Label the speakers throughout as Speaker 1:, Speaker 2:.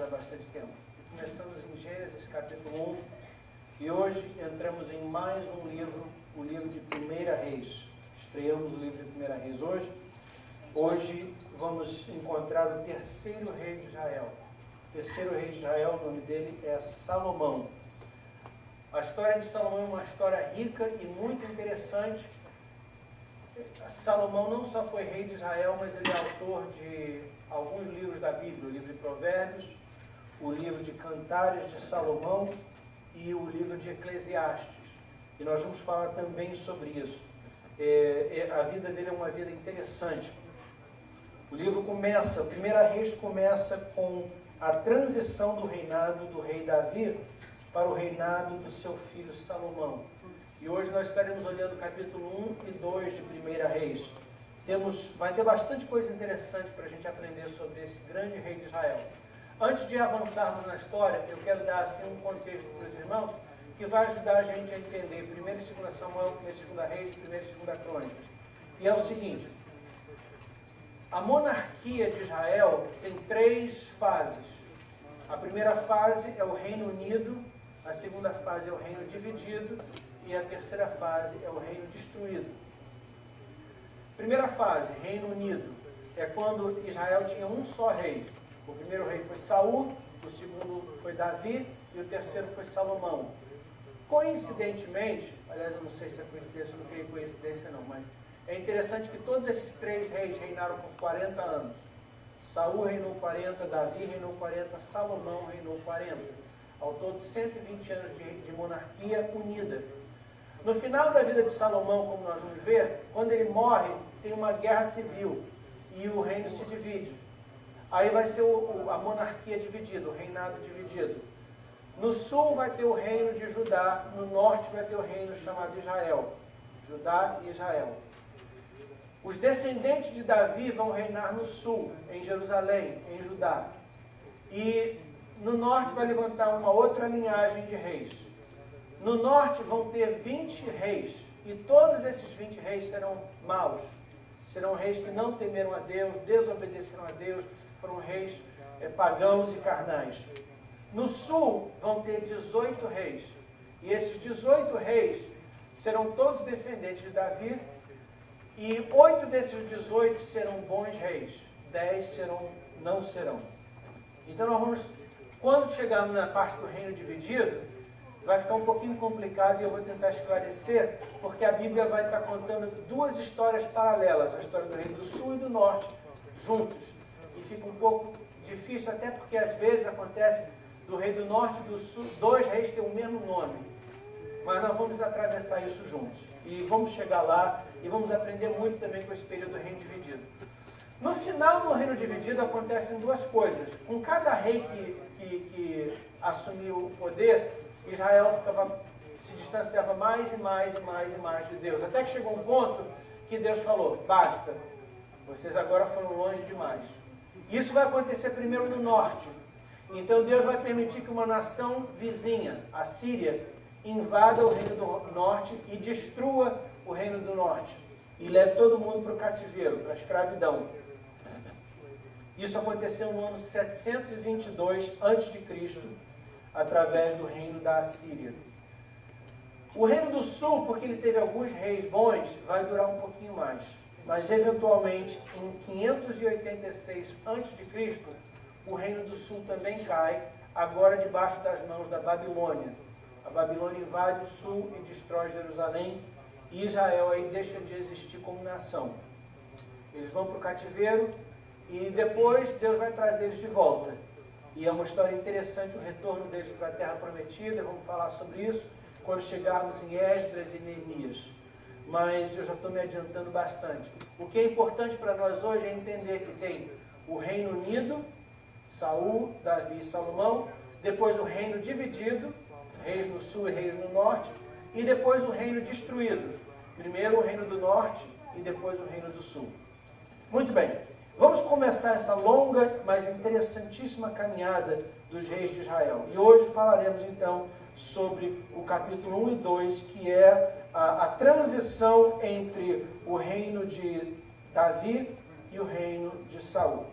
Speaker 1: há bastante tempo. Começamos em Gênesis capítulo 1 e hoje entramos em mais um livro, o livro de 1 Reis. Estreamos o livro de 1 Reis hoje. Hoje vamos encontrar o terceiro rei de Israel. O terceiro rei de Israel, o nome dele é Salomão. A história de Salomão é uma história rica e muito interessante. Salomão não só foi rei de Israel, mas ele é autor de alguns livros da Bíblia, o livro de Provérbios, o livro de Cantares de Salomão e o livro de Eclesiastes. E nós vamos falar também sobre isso. A vida dele é uma vida interessante. O livro começa, 1 Reis começa com a transição do reinado do rei Davi para o reinado do seu filho Salomão. E hoje nós estaremos olhando o capítulo 1 e 2 de 1 Reis. Vai ter bastante coisa interessante para a gente aprender sobre esse grande rei de Israel. Antes de avançarmos na história, eu quero dar assim, um contexto para os irmãos que vai ajudar a gente a entender 1 e 2 Samuel, 1 e 2 Reis e 1 e 2 Crônicas. E é o seguinte: a monarquia de Israel tem 3 fases. A primeira fase é o Reino Unido, a segunda fase é o Reino Dividido e a terceira fase é o Reino Destruído. Primeira fase, Reino Unido, é quando Israel tinha um só rei. O primeiro rei foi Saul, o segundo foi Davi e o terceiro foi Salomão. Coincidentemente, aliás, eu não sei se é coincidência, eu não creio em coincidência não, mas é interessante que todos esses 3 reis reinaram por 40 anos. Saul reinou 40, Davi reinou 40, Salomão reinou 40. Ao todo, 120 anos de monarquia unida. No final da vida de Salomão, como nós vamos ver, quando ele morre, tem uma guerra civil e o reino se divide. Aí vai ser a monarquia dividida, o reinado dividido. No sul vai ter o reino de Judá, no norte vai ter o reino chamado Israel. Judá e Israel. Os descendentes de Davi vão reinar no sul, em Jerusalém, em Judá. E no norte vai levantar uma outra linhagem de reis. No norte vão ter 20 reis, e todos esses 20 reis serão maus. Serão reis que não temeram a Deus, desobedeceram a Deus, foram reis pagãos e carnais. No sul vão ter 18 reis, e esses 18 reis serão todos descendentes de Davi, e 8 desses 18 serão bons reis, 10 não serão. Então nós vamos, quando chegarmos na parte do reino dividido, vai ficar um pouquinho complicado e eu vou tentar esclarecer, porque a Bíblia vai estar contando 2 histórias paralelas, a história do reino do sul e do norte, juntos. E fica um pouco difícil, até porque às vezes acontece do rei do norte e do sul, 2 reis têm o mesmo nome. Mas nós vamos atravessar isso juntos. E vamos chegar lá e vamos aprender muito também com esse período do reino dividido. No final do reino dividido acontecem 2 coisas. Com cada rei que assumiu o poder, Israel se distanciava mais e mais e mais e mais de Deus. Até que chegou um ponto que Deus falou: basta, vocês agora foram longe demais. Isso vai acontecer primeiro no norte. Então Deus vai permitir que uma nação vizinha, a Síria, invada o reino do norte e destrua o reino do norte. E leve todo mundo para o cativeiro, para a escravidão. Isso aconteceu no ano 722 a.C., através do reino da Assíria. O reino do sul, porque ele teve alguns reis bons, vai durar um pouquinho mais. Mas, eventualmente, em 586 a.C., o reino do sul também cai, agora debaixo das mãos da Babilônia. A Babilônia invade o sul e destrói Jerusalém, e Israel aí deixa de existir como nação. Eles vão para o cativeiro e depois Deus vai trazer eles de volta. E é uma história interessante o retorno deles para a Terra Prometida, vamos falar sobre isso quando chegarmos em Esdras e Neemias. Mas eu já estou me adiantando bastante. O que é importante para nós hoje é entender que tem o Reino Unido, Saul, Davi e Salomão, depois o Reino Dividido, reis no sul e reis no norte, e depois o Reino Destruído. Primeiro o Reino do Norte e depois o Reino do Sul. Muito bem. Vamos começar essa longa, mas interessantíssima caminhada dos reis de Israel. E hoje falaremos então sobre o capítulo 1 e 2, que é a transição entre o reino de Davi e o reino de Saul.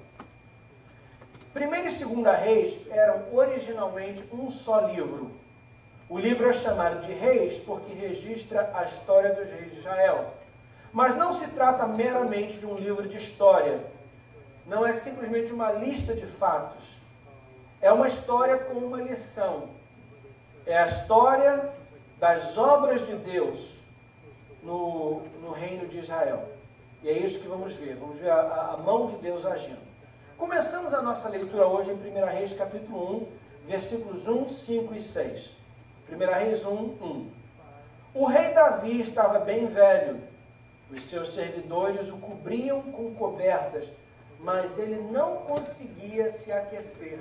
Speaker 1: 1ª e 2ª Reis eram originalmente um só livro. O livro é chamado de Reis porque registra a história dos reis de Israel. Mas não se trata meramente de um livro de história. Não é simplesmente uma lista de fatos. É uma história com uma lição. É a história das obras de Deus no reino de Israel. E é isso que vamos ver. Vamos ver a mão de Deus agindo. Começamos a nossa leitura hoje em 1 Reis capítulo 1, versículos 1, 5 e 6. 1 Reis 1, 1. O rei Davi estava bem velho. Os seus servidores o cobriam com cobertas, mas ele não conseguia se aquecer.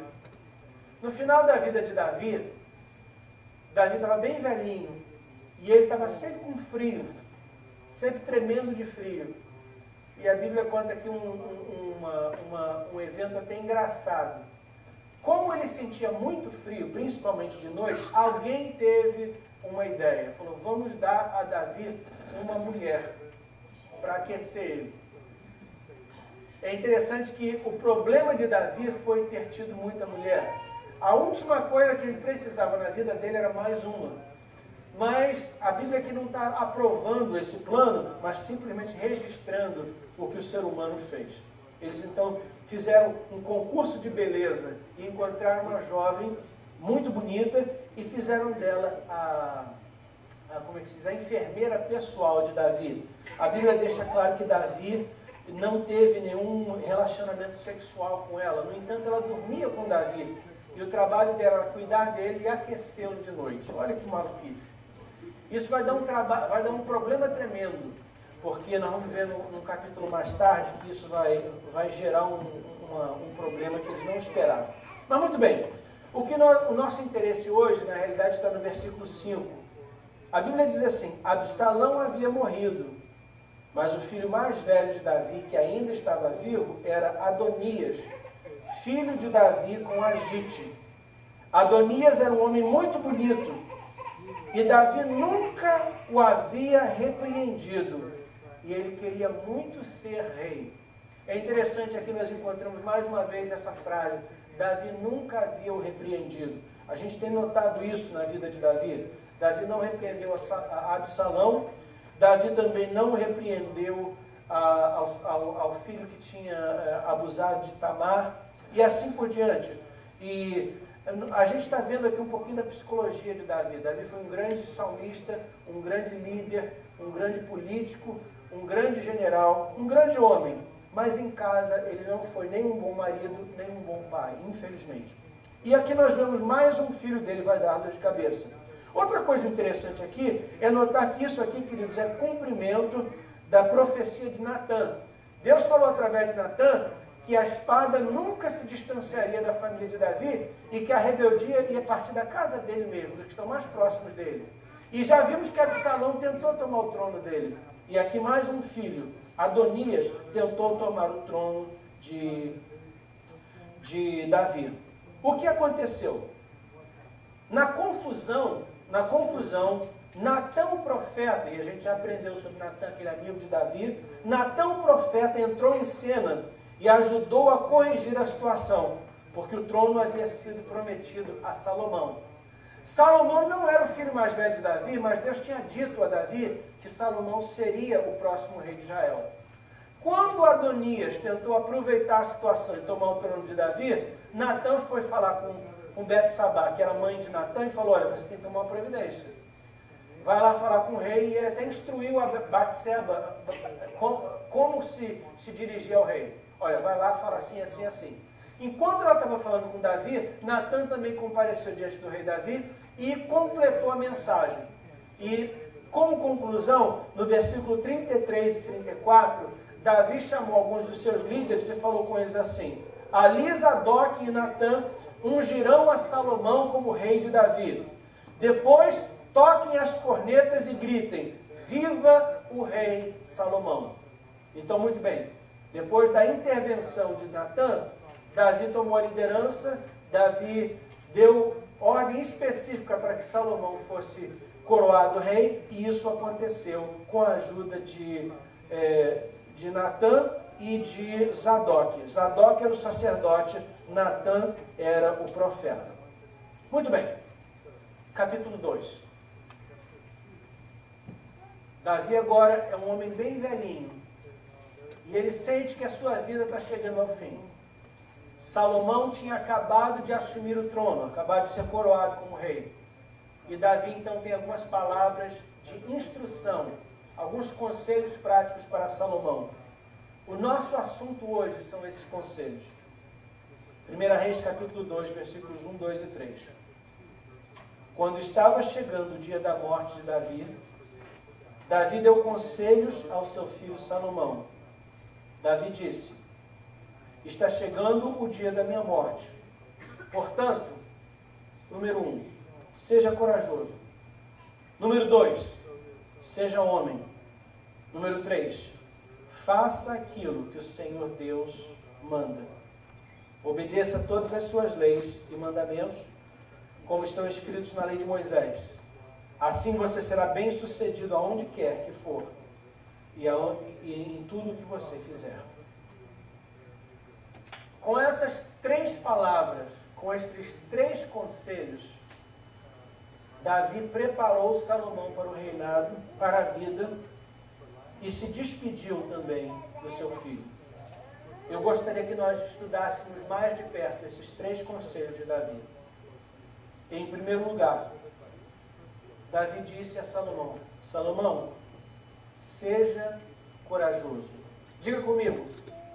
Speaker 1: No final da vida de Davi, Davi estava bem velhinho e ele estava sempre com frio, sempre tremendo de frio. E a Bíblia conta aqui um evento até engraçado. Como ele sentia muito frio, principalmente de noite, alguém teve uma ideia. Falou, vamos dar a Davi uma mulher para aquecer ele. É interessante que o problema de Davi foi ter tido muita mulher. A última coisa que ele precisava na vida dele era mais uma. Mas a Bíblia aqui não está aprovando esse plano, mas simplesmente registrando o que o ser humano fez. Eles então fizeram um concurso de beleza e encontraram uma jovem muito bonita e fizeram dela a enfermeira pessoal de Davi. A Bíblia deixa claro que Davi não teve nenhum relacionamento sexual com ela. No entanto, ela dormia com Davi. E o trabalho dela era cuidar dele e aquecê-lo de noite. Olha que maluquice. Isso vai dar um problema tremendo, porque nós vamos ver no capítulo mais tarde que isso vai gerar um problema que eles não esperavam. Mas muito bem, o nosso interesse hoje, na realidade, está no versículo 5. A Bíblia diz assim, Absalão havia morrido, mas o filho mais velho de Davi, que ainda estava vivo, era Adonias, filho de Davi com Agite. Adonias era um homem muito bonito, e Davi nunca o havia repreendido. E ele queria muito ser rei. É interessante, aqui nós encontramos mais uma vez essa frase. Davi nunca havia o repreendido. A gente tem notado isso na vida de Davi. Davi não repreendeu a Absalão. Davi também não repreendeu ao filho que tinha abusado de Tamar. E assim por diante. E a gente está vendo aqui um pouquinho da psicologia de Davi. Davi foi um grande salmista, um grande líder, um grande político, um grande general, um grande homem. Mas em casa ele não foi nem um bom marido, nem um bom pai, infelizmente. E aqui nós vemos mais um filho dele vai dar dor de cabeça. Outra coisa interessante aqui é notar que isso aqui, queridos, é cumprimento da profecia de Natã. Deus falou através de Natã que a espada nunca se distanciaria da família de Davi e que a rebeldia ia partir da casa dele mesmo, dos que estão mais próximos dele. E já vimos que Absalão tentou tomar o trono dele. E aqui mais um filho, Adonias, tentou tomar o trono de Davi. O que aconteceu? Na confusão, Natã o profeta, e a gente já aprendeu sobre Natã, aquele amigo de Davi, Natã o profeta entrou em cena e ajudou a corrigir a situação, porque o trono havia sido prometido a Salomão. Salomão não era o filho mais velho de Davi, mas Deus tinha dito a Davi que Salomão seria o próximo rei de Israel. Quando Adonias tentou aproveitar a situação e tomar o trono de Davi, Natã foi falar com Betsabá, que era mãe de Natã, e falou, olha, você tem que tomar uma providência. Vai lá falar com o rei, e ele até instruiu a Batseba como se dirigir ao rei. Olha, vai lá, fala assim, assim, assim. Enquanto ela estava falando com Davi, Natã também compareceu diante do rei Davi e completou a mensagem. E, como conclusão, no versículo 33 e 34, Davi chamou alguns dos seus líderes e falou com eles assim, Ali Zadok e Natã ungirão a Salomão como rei de Davi. Depois, toquem as cornetas e gritem, viva o rei Salomão. Então, muito bem, depois da intervenção de Natã, Davi tomou a liderança, Davi deu ordem específica para que Salomão fosse coroado rei, e isso aconteceu com a ajuda de Natã e de Zadok. Zadok era o sacerdote Natã era o profeta. Muito bem, capítulo 2. Davi agora é um homem bem velhinho, e ele sente que a sua vida está chegando ao fim. Salomão tinha acabado de assumir o trono, acabado de ser coroado como rei. E Davi então tem algumas palavras de instrução, alguns conselhos práticos para Salomão. O nosso assunto hoje são esses conselhos. 1 Reis capítulo 2, versículos 1, 2 e 3. Quando estava chegando o dia da morte de Davi, Davi deu conselhos ao seu filho Salomão. Davi disse: está chegando o dia da minha morte. Portanto, número 1, seja corajoso. Número 2, seja homem. Número 3, faça aquilo que o Senhor Deus manda. Obedeça todas as suas leis e mandamentos, como estão escritos na lei de Moisés. Assim você será bem-sucedido aonde quer que for e em tudo o que você fizer. Com essas 3 palavras, com estes 3 conselhos, Davi preparou Salomão para o reinado, para a vida, e se despediu também do seu filho. Eu gostaria que nós estudássemos mais de perto esses 3 conselhos de Davi. Em primeiro lugar, Davi disse a Salomão: Salomão, seja corajoso. Diga comigo: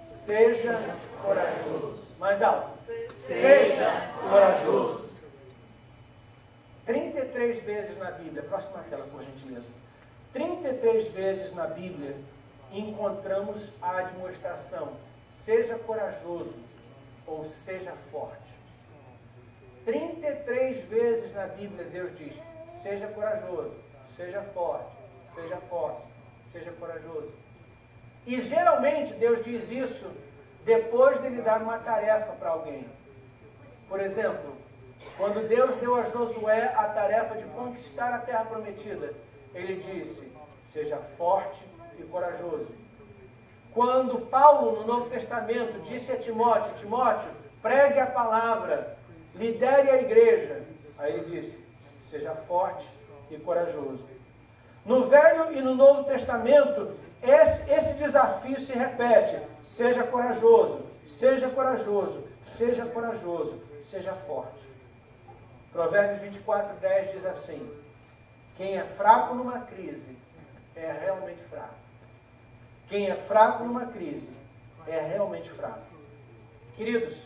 Speaker 1: seja corajoso. Mais alto. Seja corajoso. 33 vezes na Bíblia, próxima tela, por gentileza. 33 vezes na Bíblia encontramos a admoestação: seja corajoso ou seja forte. 33 vezes na Bíblia Deus diz: seja corajoso, seja forte, seja corajoso. E geralmente Deus diz isso depois de lhe dar uma tarefa para alguém. Por exemplo, quando Deus deu a Josué a tarefa de conquistar a terra prometida, ele disse: seja forte e corajoso. Quando Paulo, no Novo Testamento, disse a Timóteo: Timóteo, pregue a palavra, lidere a igreja, aí ele disse: seja forte e corajoso. No Velho e no Novo Testamento, esse desafio se repete: seja corajoso, seja corajoso, seja corajoso, seja forte. Provérbios 24:10 diz assim: quem é fraco numa crise é realmente fraco. Quem é fraco numa crise é realmente fraco. Queridos,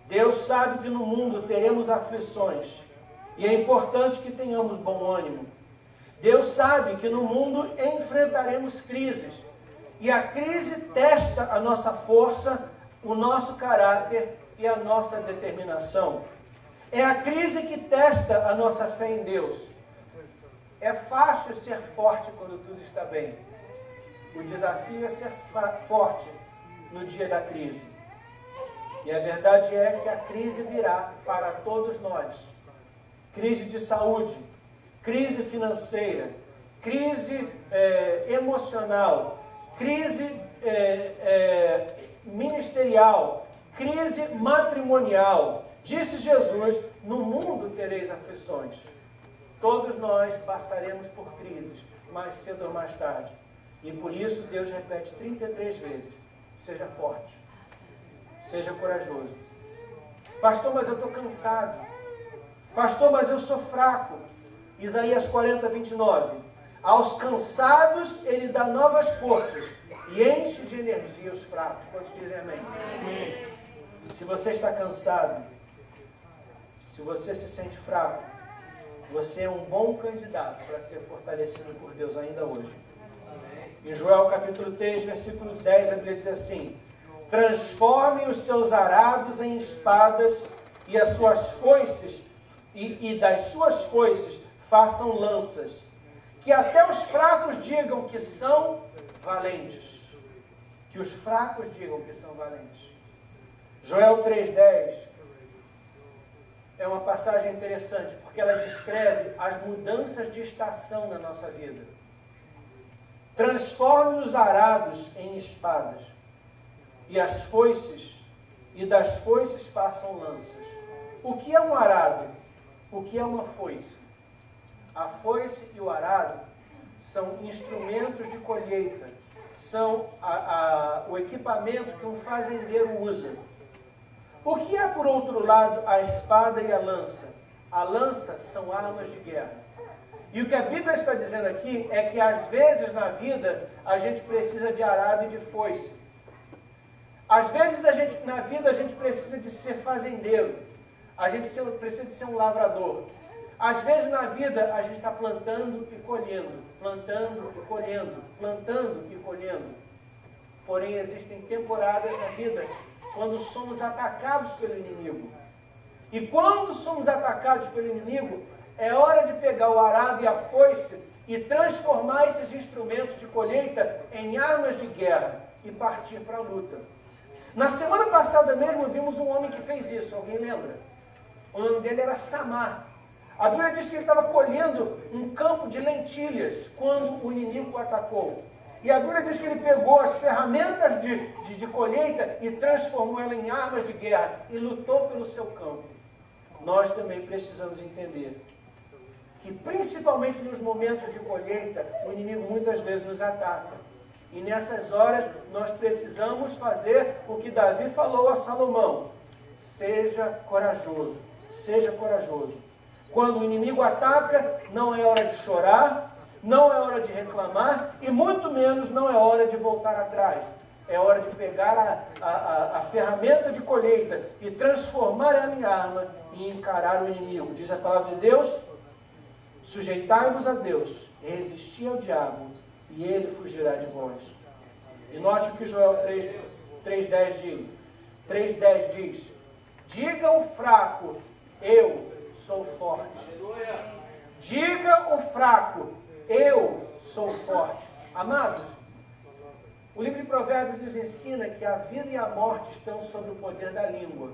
Speaker 1: Deus sabe que no mundo teremos aflições e é importante que tenhamos bom ânimo. Deus sabe que no mundo enfrentaremos crises e a crise testa a nossa força, o nosso caráter e a nossa determinação. É a crise que testa a nossa fé em Deus. É fácil ser forte quando tudo está bem. O desafio é ser forte no dia da crise. E a verdade é que a crise virá para todos nós. Crise de saúde, crise financeira, crise emocional, crise ministerial, crise matrimonial. Disse Jesus: no mundo tereis aflições. Todos nós passaremos por crises, mais cedo ou mais tarde. E por isso Deus repete 33 vezes: seja forte, seja corajoso. Pastor, mas eu estou cansado. Pastor, mas eu sou fraco. Isaías 40:29. Aos cansados Ele dá novas forças e enche de energia os fracos. Quantos dizem amém? Amém. Se você está cansado, se você se sente fraco, você é um bom candidato para ser fortalecido por Deus ainda hoje. Em Joel capítulo 3, versículo 10, a Bíblia diz assim: transformem os seus arados em espadas e as suas foices, e das suas foices façam lanças, que até os fracos digam que são valentes. Que os fracos digam que são valentes. Joel 3:10 é uma passagem interessante, porque ela descreve as mudanças de estação na nossa vida. Transforme os arados em espadas e as foices e das foices façam lanças. O que é um arado? O que é uma foice? A foice e o arado são instrumentos de colheita, são o equipamento que um fazendeiro usa. O que é, por outro lado, a espada e a lança? A lança são armas de guerra. E o que a Bíblia está dizendo aqui é que às vezes na vida a gente precisa de arado e de foice. Às vezes na vida a gente precisa de ser fazendeiro. A gente precisa de ser um lavrador. Às vezes na vida a gente está plantando e colhendo, plantando e colhendo, plantando e colhendo. Porém existem temporadas na vida quando somos atacados pelo inimigo. E quando somos atacados pelo inimigo, é hora de pegar o arado e a foice e transformar esses instrumentos de colheita em armas de guerra e partir para a luta. Na semana passada mesmo vimos um homem que fez isso, alguém lembra? O nome dele era Samar. A Bíblia diz que ele estava colhendo um campo de lentilhas quando o inimigo o atacou. E a Bíblia diz que ele pegou as ferramentas de colheita e transformou ela em armas de guerra e lutou pelo seu campo. Nós também precisamos entender que principalmente nos momentos de colheita, o inimigo muitas vezes nos ataca. E nessas horas nós precisamos fazer o que Davi falou a Salomão. Seja corajoso, seja corajoso. Quando o inimigo ataca, não é hora de chorar, não é hora de reclamar e muito menos não é hora de voltar atrás. É hora de pegar a ferramenta de colheita e transformar ela em arma e encarar o inimigo. Diz a palavra de Deus: sujeitai-vos a Deus, resisti ao diabo e ele fugirá de vós. E note o que Joel 3,10 diz. Diga o fraco, eu sou forte. Diga o fraco, eu sou forte. Amados, o livro de Provérbios nos ensina que a vida e a morte estão sob o poder da língua.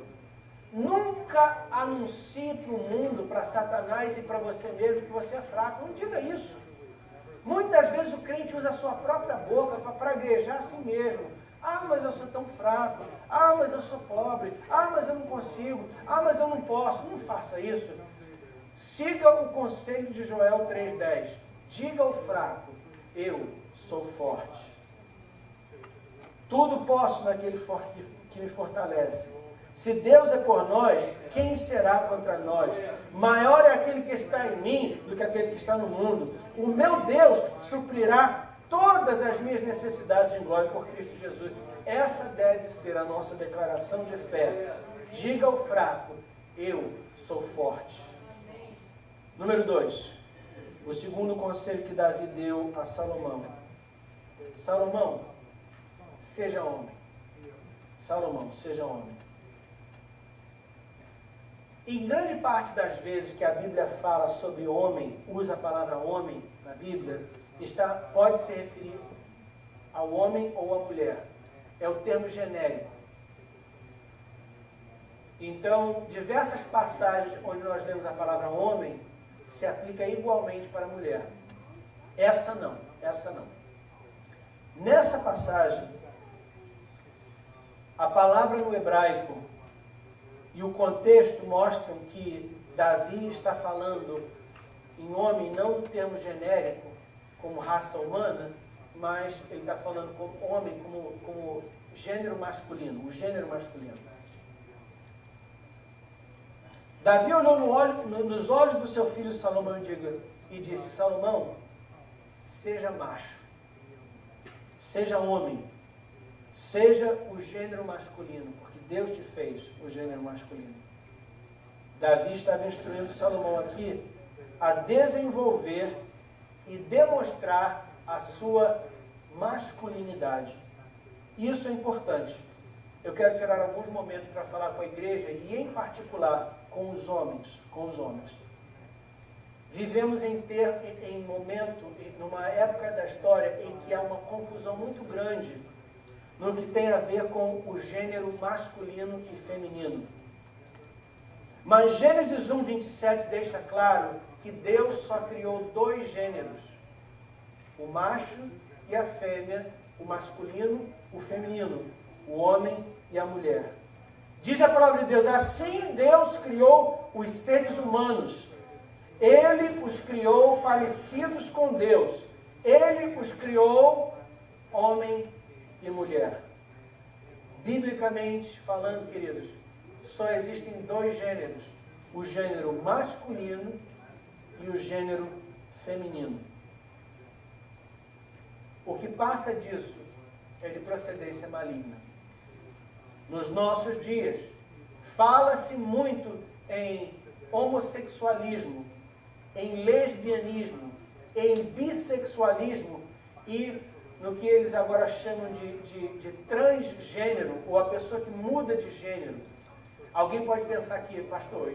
Speaker 1: Nunca anuncie para o mundo, para Satanás e para você mesmo que você é fraco. Não diga isso. Muitas vezes o crente usa a sua própria boca para praguejar a si mesmo. Ah, mas eu sou tão fraco. Ah, mas eu sou pobre. Ah, mas eu não consigo. Ah, mas eu não posso. Não faça isso. Siga o conselho de Joel 3,10. Diga ao fraco, eu sou forte. Tudo posso naquele que me fortalece. Se Deus é por nós, quem será contra nós? Maior é aquele que está em mim do que aquele que está no mundo. O meu Deus suprirá todas as minhas necessidades em glória por Cristo Jesus. Essa deve ser a nossa declaração de fé. Diga ao fraco, eu sou forte. Número 2. O segundo conselho que Davi deu a Salomão. Salomão, seja homem. Salomão, seja homem. Em grande parte das vezes que a Bíblia fala sobre homem, usa a palavra homem na Bíblia, pode se referir ao homem ou à mulher. É o termo genérico. Então, diversas passagens onde nós lemos a palavra homem, se aplica igualmente para a mulher. Essa não. Nessa passagem, a palavra no hebraico e o contexto mostram que Davi está falando em homem, não no termo genérico, como raça humana, mas ele está falando como homem, como gênero masculino, o gênero masculino. Davi olhou nos olhos do seu filho Salomão e disse, Salomão, seja macho, seja homem, seja o gênero masculino, porque Deus te fez o gênero masculino. Davi estava instruindo Salomão aqui a desenvolver e demonstrar a sua masculinidade. Isso é importante. Eu quero tirar alguns momentos para falar com a igreja e, em particular, com os homens. Vivemos numa época da história em que há uma confusão muito grande no que tem a ver com o gênero masculino e feminino. Mas Gênesis 1:27 deixa claro que Deus só criou 2 gêneros, o macho e a fêmea, o masculino, o feminino, o homem e a mulher. Diz a palavra de Deus, assim Deus criou os seres humanos. Ele os criou parecidos com Deus. Ele os criou homem e mulher. Biblicamente falando, queridos, só existem dois gêneros. O gênero masculino e o gênero feminino. O que passa disso é de procedência maligna. Nos nossos dias, fala-se muito em homossexualismo, em lesbianismo, em bissexualismo e no que eles agora chamam de transgênero, ou a pessoa que muda de gênero. Alguém pode pensar que, pastor,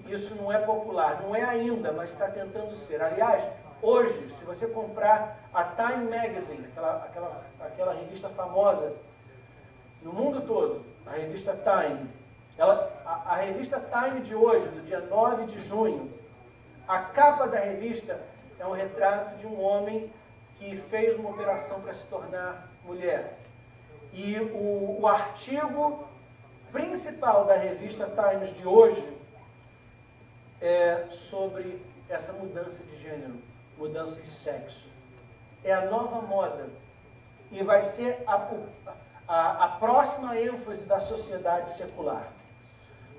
Speaker 1: isso não é popular. Não é ainda, mas está tentando ser. Aliás, hoje, se você comprar a Time Magazine, aquela revista famosa no mundo todo, a revista Time, a revista Time de hoje, do dia 9 de junho, a capa da revista é um retrato de um homem que fez uma operação para se tornar mulher. E o artigo principal da revista Times de hoje é sobre essa mudança de gênero, mudança de sexo. É a nova moda e vai ser a próxima ênfase da sociedade secular.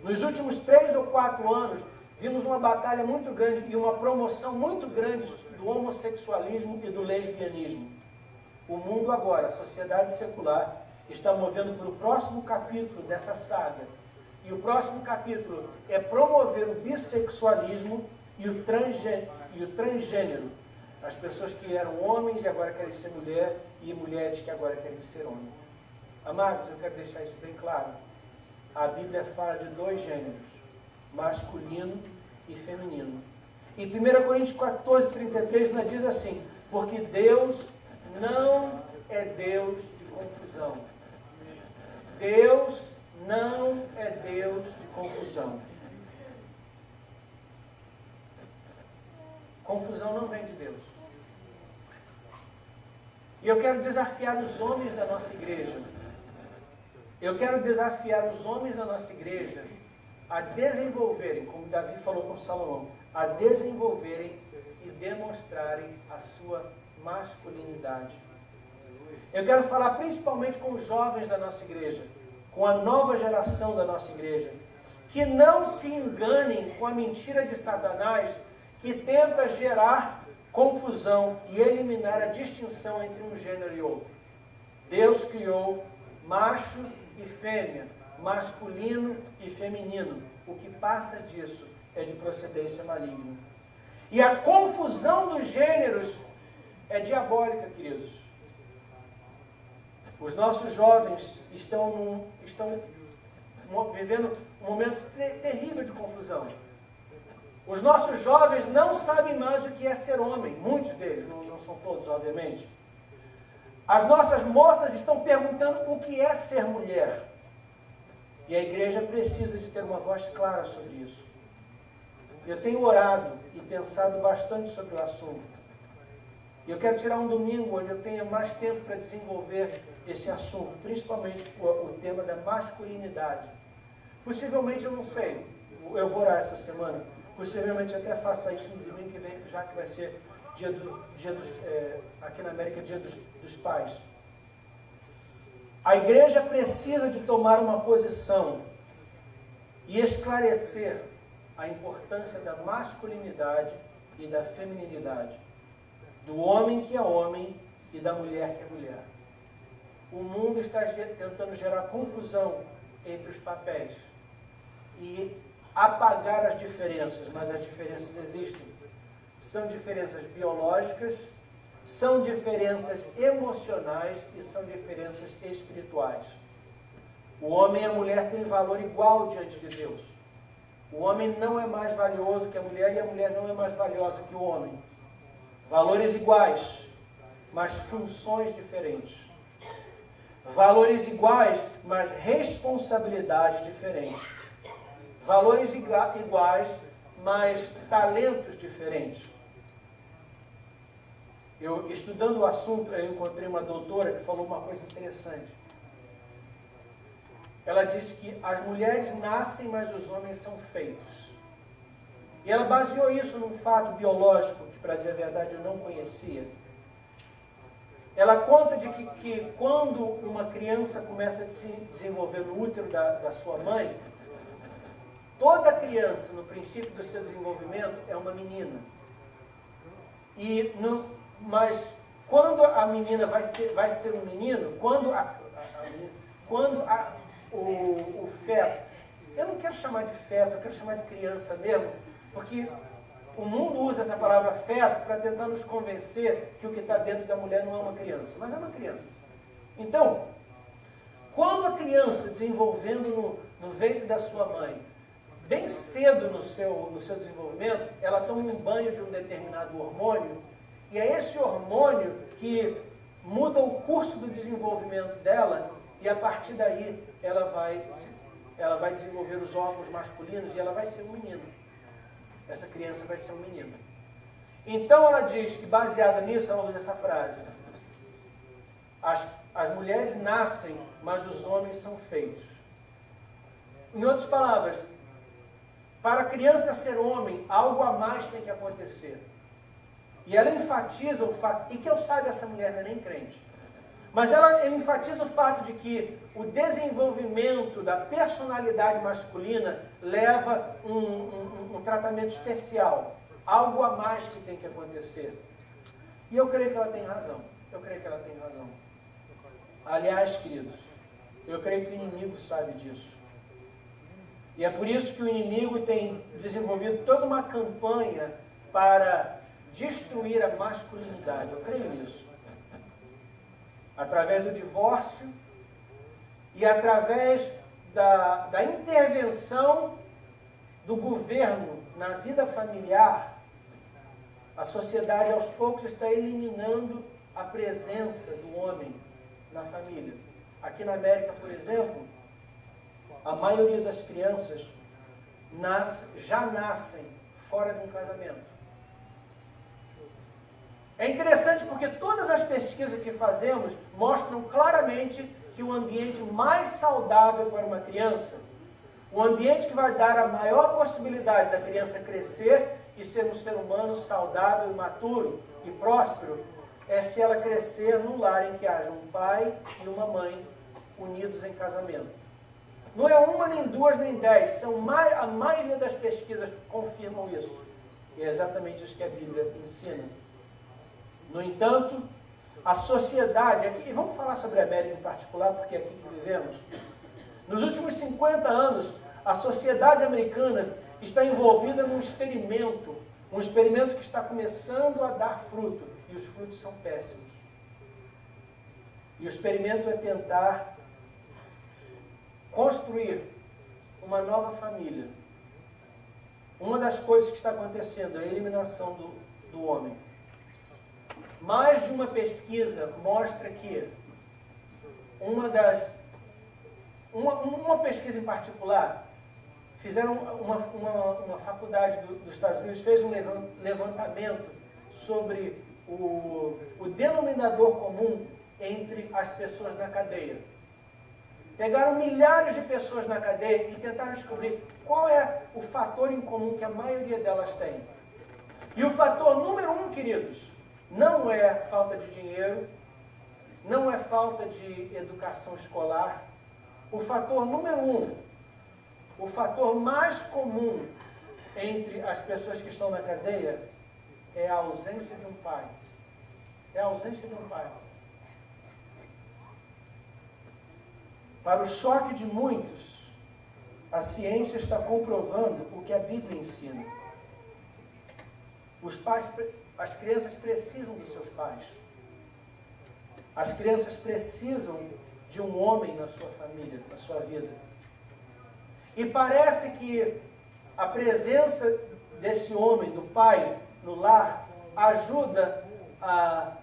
Speaker 1: Nos últimos 3 ou 4 anos, vimos uma batalha muito grande e uma promoção muito grande do homossexualismo e do lesbianismo. O mundo agora, a sociedade secular, está movendo para o próximo capítulo dessa saga. E o próximo capítulo é promover o bissexualismo e o transgênero. As pessoas que eram homens e agora querem ser mulher, e mulheres que agora querem ser homem. Amados, eu quero deixar isso bem claro. A Bíblia fala de 2 gêneros, masculino e feminino. Em 1 Coríntios 14, 33, ainda diz assim, porque Deus não é Deus de confusão. Deus não é Deus de confusão. Confusão não vem de Deus. E eu quero desafiar os homens da nossa igreja. Eu quero desafiar os homens da nossa igreja a desenvolverem, como Davi falou com Salomão, a desenvolverem e demonstrarem a sua masculinidade. Eu quero falar principalmente com os jovens da nossa igreja, com a nova geração da nossa igreja, que não se enganem com a mentira de Satanás que tenta gerar confusão e eliminar a distinção entre um gênero e outro. Deus criou macho e fêmea, masculino e feminino. O que passa disso é de procedência maligna. E a confusão dos gêneros é diabólica, queridos. Os nossos jovens estão vivendo um momento terrível de confusão. Os nossos jovens não sabem mais o que é ser homem. Muitos deles, não são todos, obviamente. As nossas moças estão perguntando o que é ser mulher. E a igreja precisa de ter uma voz clara sobre isso. Eu tenho orado e pensado bastante sobre o assunto. E eu quero tirar um domingo onde eu tenha mais tempo para desenvolver esse assunto, principalmente o tema da masculinidade. Possivelmente, eu não sei, eu vou orar essa semana, possivelmente até faça isso no domingo que vem, já que vai ser aqui na América, Dia dos Pais. A igreja precisa de tomar uma posição e esclarecer a importância da masculinidade e da feminilidade, do homem que é homem e da mulher que é mulher. O mundo está tentando gerar confusão entre os papéis e apagar as diferenças, mas as diferenças existem. São diferenças biológicas, são diferenças emocionais e são diferenças espirituais. O homem e a mulher têm valor igual diante de Deus. O homem não é mais valioso que a mulher e a mulher não é mais valiosa que o homem. Valores iguais, mas funções diferentes. Valores iguais, mas responsabilidades diferentes. Valores iguais, mas talentos diferentes. Eu, estudando o assunto, eu encontrei uma doutora que falou uma coisa interessante. ela diz que as mulheres nascem, mas os homens são feitos. E ela baseou isso num fato biológico, que para dizer a verdade eu não conhecia. Ela conta de que quando uma criança começa a se desenvolver no útero da sua mãe, toda criança, no princípio do seu desenvolvimento, é uma menina. Mas quando a menina vai ser um menino, o feto, eu não quero chamar de feto, eu quero chamar de criança mesmo, porque o mundo usa essa palavra feto para tentar nos convencer que o que está dentro da mulher não é uma criança, mas é uma criança. Então, quando a criança desenvolvendo no ventre da sua mãe, bem cedo no seu desenvolvimento, ela toma um banho de um determinado hormônio, e é esse hormônio que muda o curso do desenvolvimento dela, e a partir daí ela vai desenvolver os órgãos masculinos e ela vai ser um menino. Essa criança vai ser um menino. Então ela diz que, baseada nisso, ela usa essa frase: as mulheres nascem, mas os homens são feitos. Em outras palavras, para a criança ser homem, algo a mais tem que acontecer. E ela enfatiza o fato, e que eu saiba, essa mulher não é nem crente, mas ela enfatiza o fato de que o desenvolvimento da personalidade masculina leva um tratamento especial, algo a mais que tem que acontecer. E eu creio que ela tem razão. Aliás, queridos, eu creio que o inimigo sabe disso. E é por isso que o inimigo tem desenvolvido toda uma campanha para destruir a masculinidade. Eu creio nisso. Através do divórcio e através da intervenção do governo na vida familiar, a sociedade aos poucos está eliminando a presença do homem na família. Aqui na América, por exemplo, a maioria das crianças já nascem fora de um casamento. É interessante porque todas as pesquisas que fazemos mostram claramente que o ambiente mais saudável para uma criança, o ambiente que vai dar a maior possibilidade da criança crescer e ser um ser humano saudável, maturo e próspero, é se ela crescer num lar em que haja um pai e uma mãe unidos em casamento. Não é uma, nem duas, nem 10. A maioria das pesquisas confirmam isso. E é exatamente isso que a Bíblia ensina. No entanto, a sociedade, aqui, e vamos falar sobre a América em particular, porque é aqui que vivemos. Nos últimos 50 anos, a sociedade americana está envolvida num experimento que está começando a dar fruto, e os frutos são péssimos. E o experimento é tentar construir uma nova família. Uma das coisas que está acontecendo é a eliminação do homem. Mais de uma pesquisa mostra que uma pesquisa em particular, fizeram uma faculdade dos Estados Unidos, fez um levantamento sobre o denominador comum entre as pessoas na cadeia. Pegaram milhares de pessoas na cadeia e tentaram descobrir qual é o fator em comum que a maioria delas tem. E o fator número 1, queridos, não é falta de dinheiro, não é falta de educação escolar. O fator número 1, o fator mais comum entre as pessoas que estão na cadeia é a ausência de um pai. É a ausência de um pai. Para o choque de muitos, a ciência está comprovando o que a Bíblia ensina. As crianças precisam dos seus pais. As crianças precisam de um homem na sua família, na sua vida. E parece que a presença desse homem, do pai, no lar, ajuda a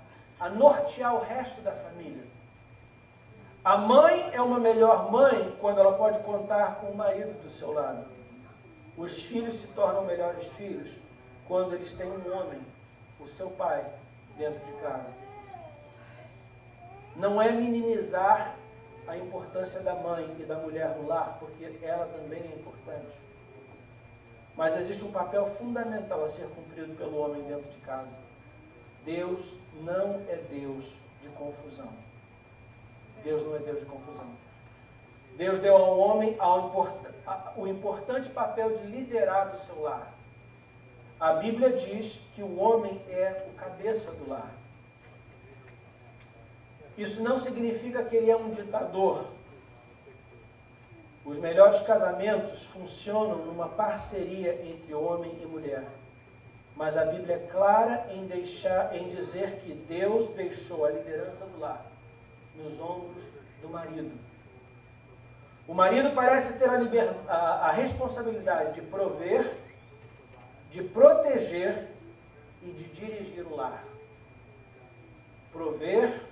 Speaker 1: nortear o resto da família. A mãe é uma melhor mãe quando ela pode contar com o marido do seu lado. Os filhos se tornam melhores filhos quando eles têm um homem, o seu pai, dentro de casa. Não é minimizar a importância da mãe e da mulher no lar, porque ela também é importante. Mas existe um papel fundamental a ser cumprido pelo homem dentro de casa. Deus não é Deus de confusão. Deus não é Deus de confusão. Deus deu ao homem o importante papel de liderar o seu lar. A Bíblia diz que o homem é o cabeça do lar. Isso não significa que ele é um ditador. Os melhores casamentos funcionam numa parceria entre homem e mulher. Mas a Bíblia é clara em dizer que Deus deixou a liderança do lar nos ombros do marido. O marido parece ter a responsabilidade de prover, de proteger e de dirigir o lar. Prover,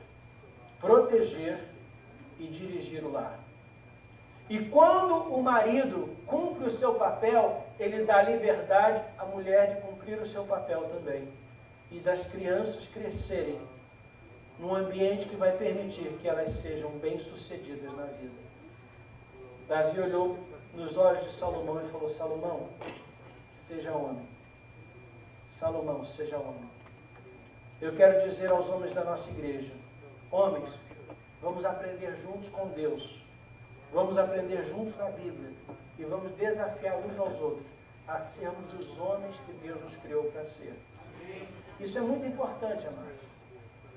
Speaker 1: proteger e dirigir o lar. E quando o marido cumpre o seu papel, ele dá liberdade à mulher de cumprir o seu papel também. E das crianças crescerem num ambiente que vai permitir que elas sejam bem-sucedidas na vida. Davi olhou nos olhos de Salomão e falou: Salomão, seja homem. Salomão, seja homem. Eu quero dizer aos homens da nossa igreja: homens, vamos aprender juntos com Deus. Vamos aprender juntos na Bíblia. E vamos desafiar uns aos outros a sermos os homens que Deus nos criou para ser. Isso é muito importante, amados.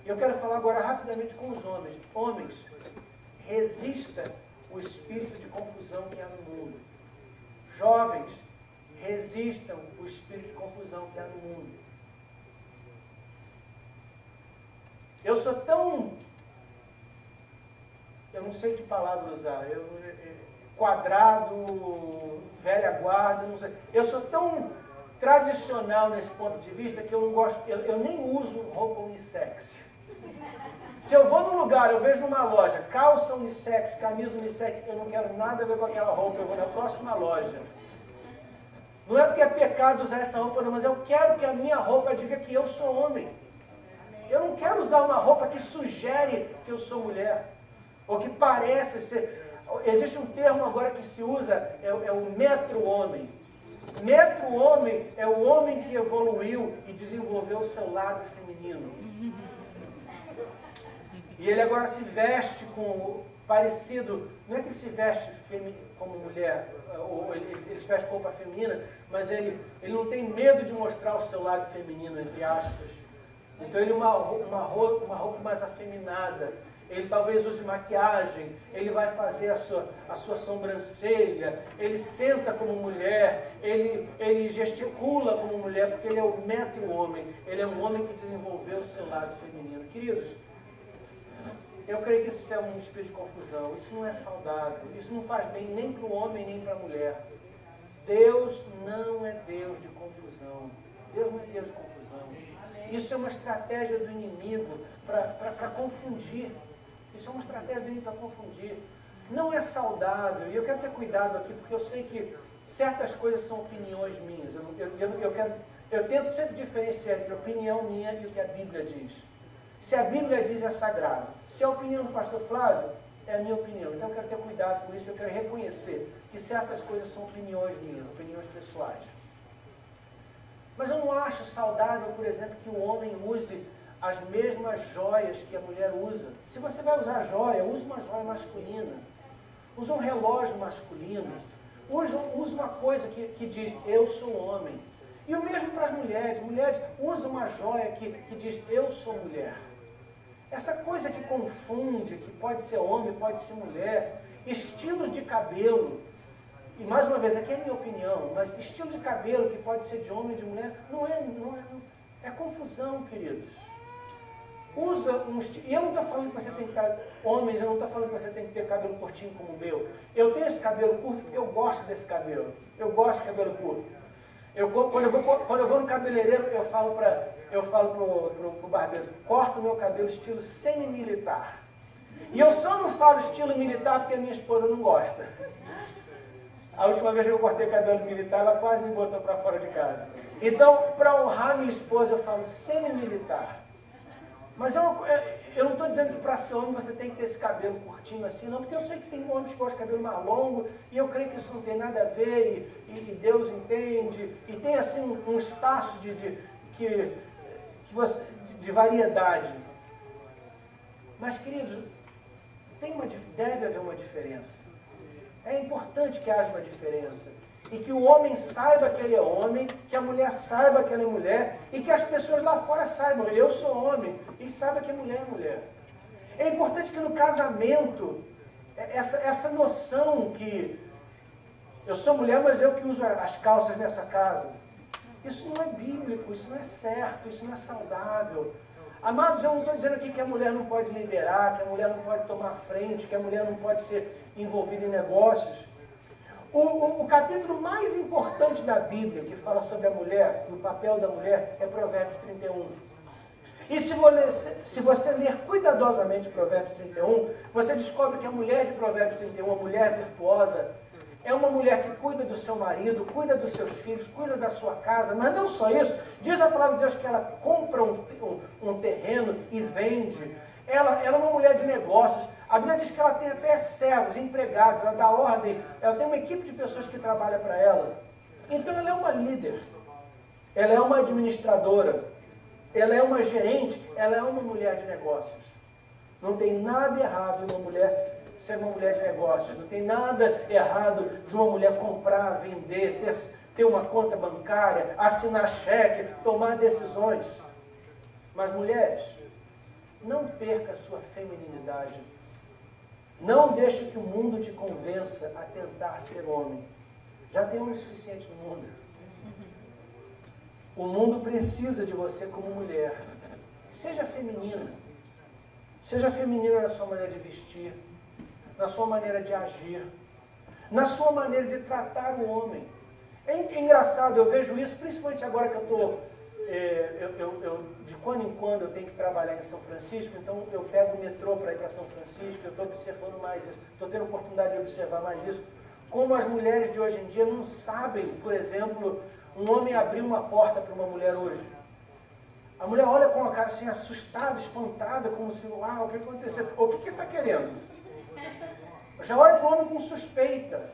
Speaker 1: Eu quero falar agora rapidamente com os homens. Homens, resista o espírito de confusão que há no mundo. Jovens, resistam o espírito de confusão que há no mundo. Eu sou tão... eu não sei que palavra usar, quadrado, velha guarda, não sei. Eu sou tão tradicional nesse ponto de vista que eu não gosto, eu nem uso roupa unissex. Se eu vou num lugar, eu vejo numa loja, calça unissex, camisa unissex, eu não quero nada a ver com aquela roupa, eu vou na próxima loja. Não é porque é pecado usar essa roupa, não, mas eu quero que a minha roupa diga que eu sou homem. Eu não quero usar uma roupa que sugere que eu sou mulher. Ou que parece ser... Existe um termo agora que se usa, é o metro-homem. Metro-homem é o homem que evoluiu e desenvolveu o seu lado feminino. E ele agora se veste com parecido... Não é que ele se veste como mulher, ou ele se veste com roupa feminina, mas ele não tem medo de mostrar o seu lado feminino, entre aspas. Então ele uma roupa mais afeminada. Ele talvez use maquiagem, ele vai fazer a sua sobrancelha, ele senta como mulher, ele gesticula como mulher, porque ele é o metro-homem, ele é um homem que desenvolveu o seu lado feminino. Queridos, eu creio que isso é um espírito de confusão, isso não é saudável, isso não faz bem nem para o homem nem para a mulher. Deus não é Deus de confusão, Deus não é Deus de confusão. Isso é uma estratégia do inimigo para confundir. Isso é uma estratégia do inimigo para confundir. Não é saudável. E eu quero ter cuidado aqui, porque eu sei que certas coisas são opiniões minhas. Eu tento sempre diferenciar entre a opinião minha e o que a Bíblia diz. Se a Bíblia diz, é sagrado. Se a opinião do pastor Flávio, é a minha opinião. Então eu quero ter cuidado com isso. Eu quero reconhecer que certas coisas são opiniões minhas, opiniões pessoais. Mas eu não acho saudável, por exemplo, que o homem use as mesmas joias que a mulher usa. Se você vai usar joia, use uma joia masculina. Use um relógio masculino. Use uma coisa que diz, eu sou homem. E o mesmo para as mulheres. Mulheres, usam uma joia que diz, eu sou mulher. Essa coisa que confunde, que pode ser homem, pode ser mulher. Estilos de cabelo. E mais uma vez, aqui é a minha opinião, mas estilo de cabelo que pode ser de homem ou de mulher, é confusão, queridos. Usa um estilo. E eu não estou falando que você tem que estar... Homens, eu não estou falando que você tem que ter cabelo curtinho como o meu. Eu tenho esse cabelo curto porque eu gosto desse cabelo. Eu gosto de cabelo curto. Quando eu vou no cabeleireiro, eu falo pro barbeiro, corta o meu cabelo estilo semi-militar. E eu só não falo estilo militar porque a minha esposa não gosta. A última vez que eu cortei cabelo militar, ela quase me botou para fora de casa. Então, para honrar minha esposa, eu falo semi-militar. Mas eu não estou dizendo que para ser homem você tem que ter esse cabelo curtinho assim, não, porque eu sei que tem homens que gostam de cabelo mais longo, e eu creio que isso não tem nada a ver, e Deus entende, e tem assim um espaço de variedade. Mas, queridos, deve haver uma diferença. É importante que haja uma diferença. E que o homem saiba que ele é homem, que a mulher saiba que ela é mulher, e que as pessoas lá fora saibam, eu sou homem, e saiba que a mulher é mulher. É importante que no casamento, essa noção que eu sou mulher, mas eu que uso as calças nessa casa, isso não é bíblico, isso não é certo, isso não é saudável. Amados, eu não estou dizendo aqui que a mulher não pode liderar, que a mulher não pode tomar frente, que a mulher não pode ser envolvida em negócios. O capítulo mais importante da Bíblia, que fala sobre a mulher e o papel da mulher, é Provérbios 31. E se você ler cuidadosamente Provérbios 31, você descobre que a mulher de Provérbios 31, a mulher virtuosa, é uma mulher que cuida do seu marido, cuida dos seus filhos, cuida da sua casa, mas não só isso. Diz a palavra de Deus que ela compra um terreno e vende. Ela é uma mulher de negócios. A Bíblia diz que ela tem até servos, empregados, ela dá ordem, ela tem uma equipe de pessoas que trabalham para ela. Então ela é uma líder, ela é uma administradora, ela é uma gerente, ela é uma mulher de negócios. Não tem nada errado em uma mulher ser uma mulher de negócios, não tem nada errado de uma mulher comprar, vender, ter uma conta bancária, assinar cheque, tomar decisões. Mas mulheres, não perca a sua feminilidade. Não deixe que o mundo te convença a tentar ser homem. Já tem homem suficiente no mundo. O mundo precisa de você como mulher. Seja feminina. Seja feminina na sua maneira de vestir, na sua maneira de agir, na sua maneira de tratar o homem. É engraçado, eu vejo isso, principalmente agora que eu estou... de quando em quando eu tenho que trabalhar em São Francisco, então eu pego o metrô para ir para São Francisco, eu estou observando mais isso, estou tendo a oportunidade de observar mais isso, como as mulheres de hoje em dia não sabem, por exemplo, um homem abrir uma porta para uma mulher hoje. A mulher olha com a cara assim, assustada, espantada, como se, uau, o que aconteceu? O que ele está querendo? Já olha para o homem com suspeita.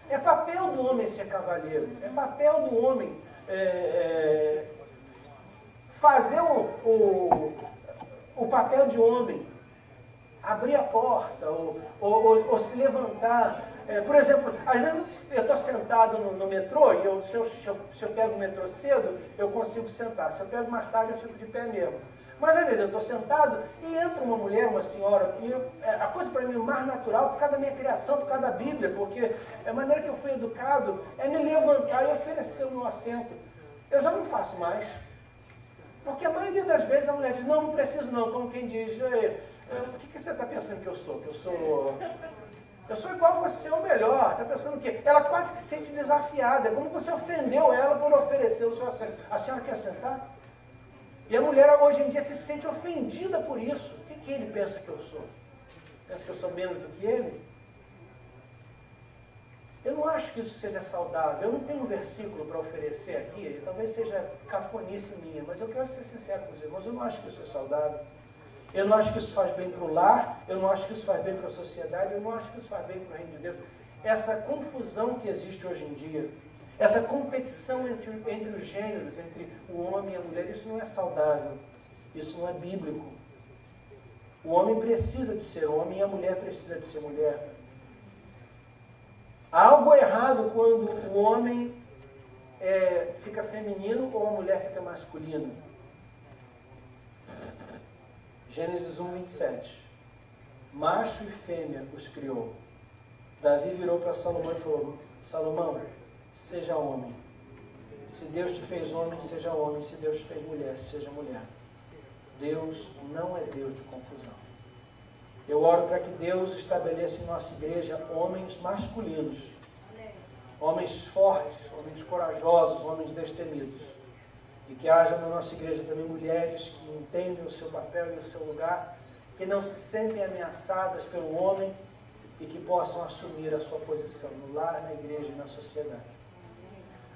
Speaker 1: É papel do homem ser cavalheiro, é papel do homem fazer o papel de homem, abrir a porta, ou se levantar. Por exemplo, às vezes eu estou sentado no metrô, e se eu pego o metrô cedo, eu consigo sentar. Se eu pego mais tarde, eu fico de pé mesmo. Mas às vezes eu estou sentado e entra uma mulher, uma senhora, e a coisa para mim mais natural, por causa da minha criação, por causa da Bíblia, porque a maneira que eu fui educado é me levantar e oferecer o meu assento. Eu já não faço mais. Porque a maioria das vezes a mulher diz, não preciso não, como quem diz, o que você está pensando que eu sou? Que eu sou igual a você ou melhor, está pensando o quê? Ela quase que se sente desafiada, é como você ofendeu ela por oferecer o seu assento. A senhora quer sentar? E a mulher hoje em dia se sente ofendida por isso. O que ele pensa que eu sou? Pensa que eu sou menos do que ele? Eu não acho que isso seja saudável. Eu não tenho um versículo para oferecer aqui, e talvez seja cafonice minha, mas eu quero ser sincero com os irmãos, eu não acho que isso é saudável. Eu não acho que isso faz bem para o lar, eu não acho que isso faz bem para a sociedade, eu não acho que isso faz bem para o reino de Deus. Essa confusão que existe hoje em dia, essa competição entre os gêneros, entre o homem e a mulher, isso não é saudável, isso não é bíblico. O homem precisa de ser homem e a mulher precisa de ser mulher. Há algo errado quando o homem fica feminino ou a mulher fica masculina. Gênesis 1, 27. Macho e fêmea os criou. Davi virou para Salomão e falou, Salomão, seja homem. Se Deus te fez homem, seja homem. Se Deus te fez mulher, seja mulher. Deus não é Deus de confusão. Eu oro para que Deus estabeleça em nossa igreja homens masculinos, homens fortes, homens corajosos, homens destemidos. E que haja na nossa igreja também mulheres que entendem o seu papel e o seu lugar, que não se sentem ameaçadas pelo homem e que possam assumir a sua posição no lar, na igreja e na sociedade.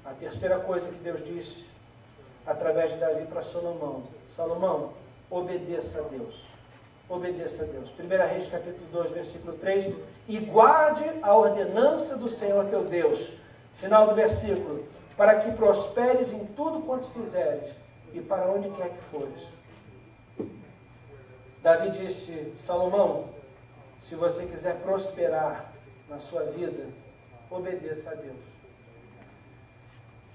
Speaker 1: A terceira coisa que Deus disse através de Davi para Salomão, Salomão, obedeça a Deus. Obedeça a Deus. 1 Reis capítulo 2, versículo 3. E guarde a ordenança do Senhor teu Deus. Final do versículo. Para que prosperes em tudo quanto fizeres e para onde quer que fores. Davi disse, Salomão, se você quiser prosperar na sua vida, obedeça a Deus.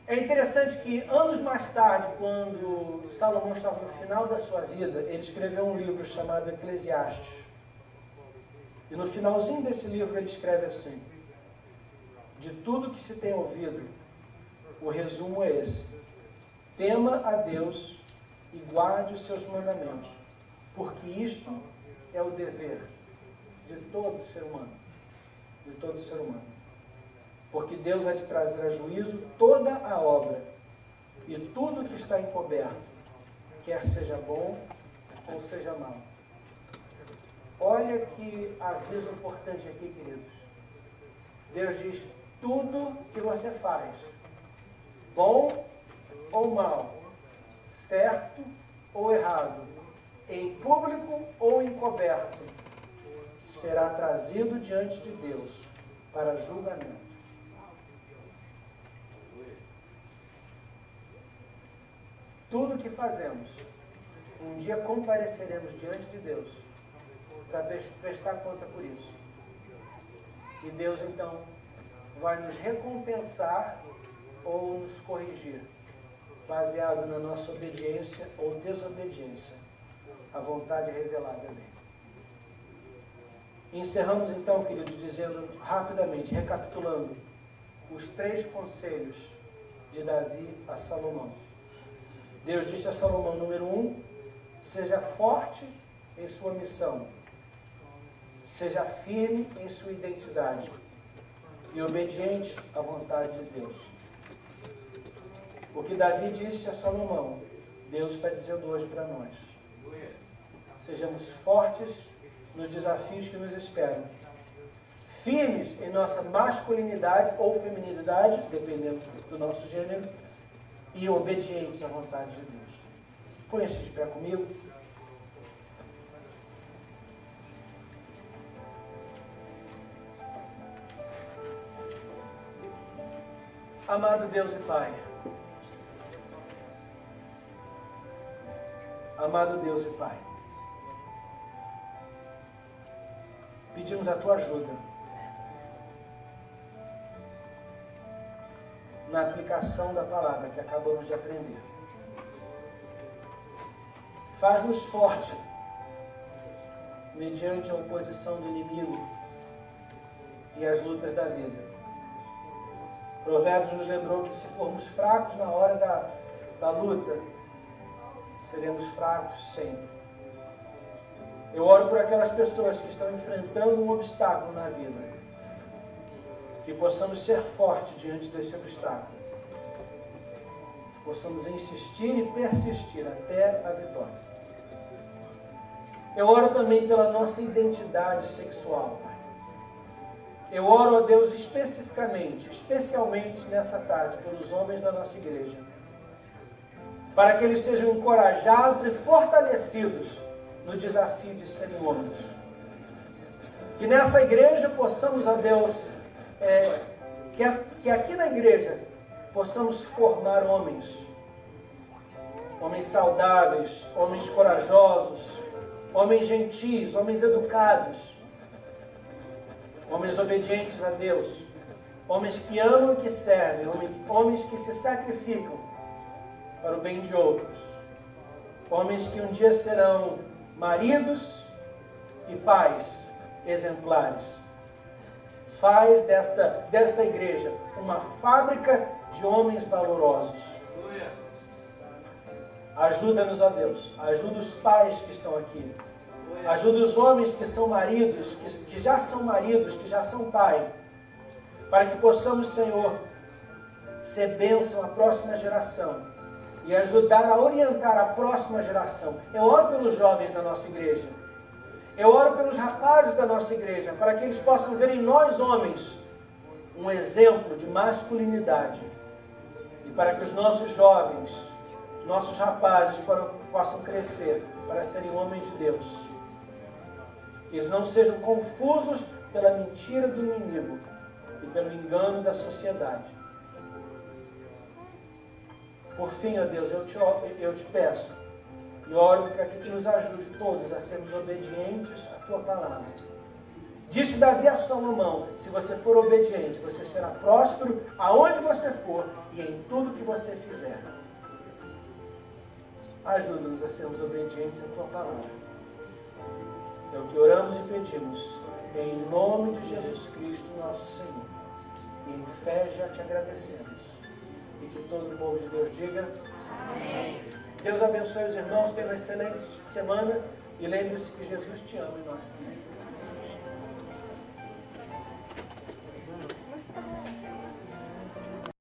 Speaker 1: É interessante que anos mais tarde, quando Salomão estava no final da sua vida, ele escreveu um livro chamado Eclesiastes. E no finalzinho desse livro ele escreve assim: de tudo que se tem ouvido, o resumo é esse: tema a Deus e guarde os seus mandamentos, porque isto é o dever de todo ser humano. De todo ser humano. Porque Deus há de trazer a juízo toda a obra e tudo que está encoberto, quer seja bom ou seja mal. Olha que aviso importante aqui, queridos. Deus diz, tudo que você faz, bom ou mal, certo ou errado, em público ou encoberto, será trazido diante de Deus para julgamento. Tudo que fazemos, um dia compareceremos diante de Deus para prestar conta por isso. E Deus, então, vai nos recompensar ou nos corrigir, baseado na nossa obediência ou desobediência à vontade revelada dele. Encerramos, então, queridos, dizendo rapidamente, recapitulando, os 3 conselhos de Davi a Salomão. Deus disse a Salomão, número 1, seja forte em sua missão, seja firme em sua identidade e obediente à vontade de Deus. O que Davi disse a Salomão, Deus está dizendo hoje para nós. Sejamos fortes nos desafios que nos esperam, firmes em nossa masculinidade ou feminilidade, dependendo do nosso gênero, e obedientes à vontade de Deus. Põe-se de pé comigo. Amado Deus e Pai, amado Deus e Pai, pedimos a Tua ajuda na aplicação da palavra que acabamos de aprender. Faz-nos forte mediante a oposição do inimigo e as lutas da vida. Provérbios nos lembrou que se formos fracos na hora da luta, seremos fracos sempre. Eu oro por aquelas pessoas que estão enfrentando um obstáculo na vida, que possamos ser fortes diante desse obstáculo, que possamos insistir e persistir até a vitória. Eu oro também pela nossa identidade sexual, Pai. Eu oro a Deus especialmente nessa tarde, pelos homens da nossa igreja, para que eles sejam encorajados e fortalecidos no desafio de serem homens. Que nessa igreja possamos, ó Deus, que aqui na igreja possamos formar homens saudáveis, homens corajosos, homens gentis, homens educados, homens obedientes a Deus, homens que amam e que servem, homens que se sacrificam para o bem de outros, homens que um dia serão maridos e pais exemplares. Faz dessa igreja uma fábrica de homens valorosos. Ajuda-nos, ó Deus. Ajuda os pais que estão aqui. Ajuda os homens que são maridos, que já são maridos, que já são pai. Para que possamos, Senhor, ser bênção à próxima geração e ajudar a orientar a próxima geração. Eu oro pelos jovens da nossa igreja. Eu oro pelos rapazes da nossa igreja, para que eles possam ver em nós, homens, um exemplo de masculinidade. E para que os nossos jovens, os nossos rapazes possam crescer para serem homens de Deus. Que eles não sejam confusos pela mentira do inimigo e pelo engano da sociedade. Por fim, ó Deus, eu te peço e oro para que tu nos ajude todos a sermos obedientes à tua palavra. Disse Davi a Salomão: se você for obediente, você será próspero aonde você for e em tudo que você fizer. Ajuda-nos a sermos obedientes à tua palavra. É o que oramos e pedimos, em nome de Jesus Cristo, nosso Senhor. E em fé já te agradecemos. E que todo o povo de Deus diga amém. Deus abençoe os irmãos, tenham uma excelente semana e lembre-se que Jesus te ama e nós também.